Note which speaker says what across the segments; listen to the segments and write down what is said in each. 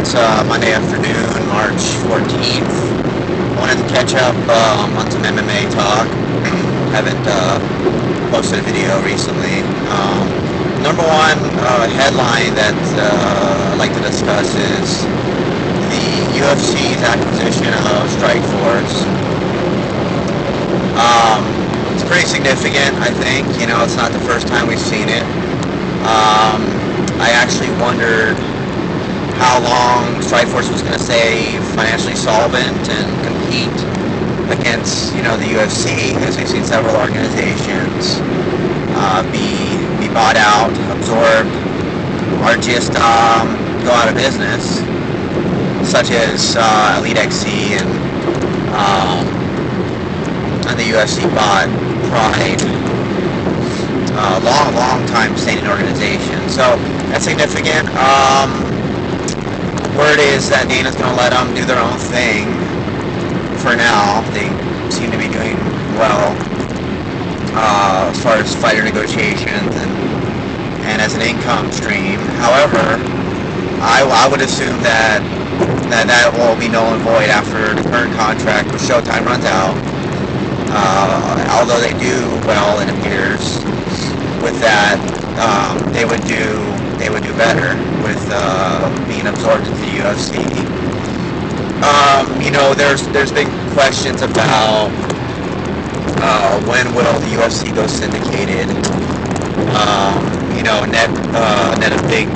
Speaker 1: It's Monday afternoon, March 14th. I wanted to catch up on some MMA talk. Haven't posted a video recently. Number one headline that I'd like to discuss is the UFC's acquisition of Strikeforce. It's pretty significant, I think. You know, it's not the first time we've seen it. I actually wondered how long Strikeforce was going to stay financially solvent and compete against, you know, the UFC, because we've seen several organizations be bought out, absorbed, or just go out of business, such as Elite XC and the UFC bought Pride. Long time standing organization. So that's significant. Word is that Dana's going to let them do their own thing for now. They seem to be doing well as far as fighter negotiations and as an income stream. However, I would assume that will be null and void after the current contract with Showtime runs out. Although they do well, it appears, with that, they would do better with being absorbed into the UFC. You know, there's big questions about when will the UFC go syndicated. You know, net a big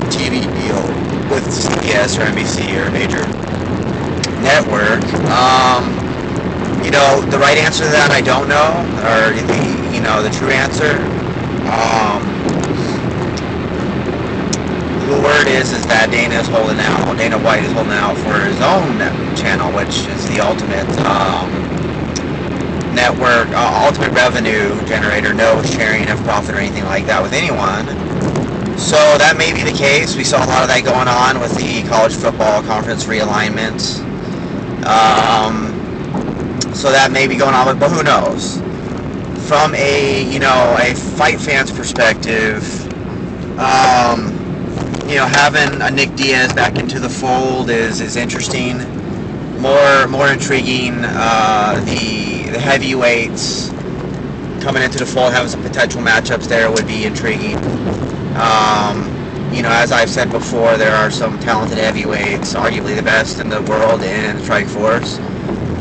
Speaker 1: TV deal with CBS or NBC or a major network. You know, the right answer to that I don't know, or the true answer. The word is that Dana White is holding out for his own channel, which is the ultimate network, ultimate revenue generator, no sharing of profit or anything like that with anyone. So that may be the case. We saw a lot of that going on with the college football conference realignments. So that may be going on, but who knows? From a fight fan's perspective, having a Nick Diaz back into the fold is interesting. More intriguing. The heavyweights coming into the fold, having some potential matchups there would be intriguing. As I've said before, there are some talented heavyweights, arguably the best in the world in Strikeforce.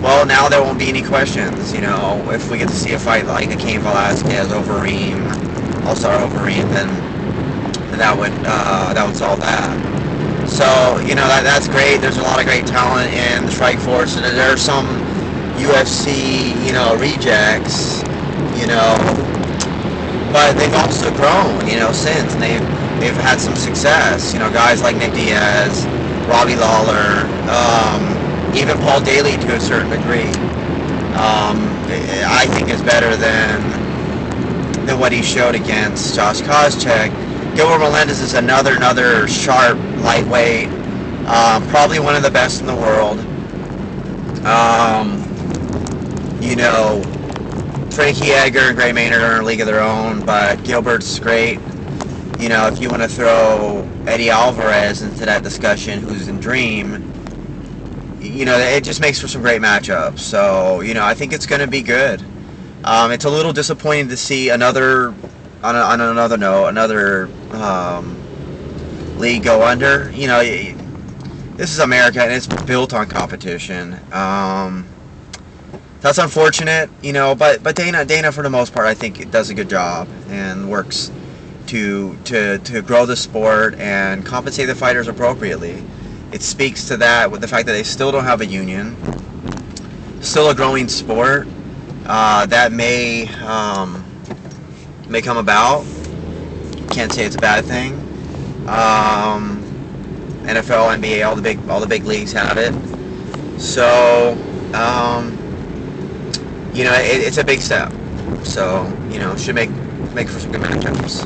Speaker 1: Well, now there won't be any questions. You know, if we get to see a fight like the Cain Velasquez over Reem, All-Star over Reem, then that would solve that. So, that's great. There's a lot of great talent in the Strikeforce, and there are some UFC, rejects, but they've also grown, since, and they've had some success. Guys like Nick Diaz, Robbie Lawler, even Paul Daly to a certain degree, I think is better than what he showed against Josh Koscheck. Gilbert Melendez is another sharp lightweight, probably one of the best in the world. Frankie Edgar and Gray Maynard are in a league of their own, but Gilbert's great. If you want to throw Eddie Alvarez into that discussion, who's in Dream, it just makes for some great matchups. So, I think it's going to be good. It's a little disappointing to see another league go under. This is America, and it's built on competition. That's unfortunate, but Dana for the most part, I think it does a good job and works to grow the sport and compensate the fighters appropriately. It speaks to that with the fact that they still don't have a union, still a growing sport that may come about. Can't say it's a bad thing. NFL, NBA, all the big leagues have it. So it's a big step. So should make for some good matchups.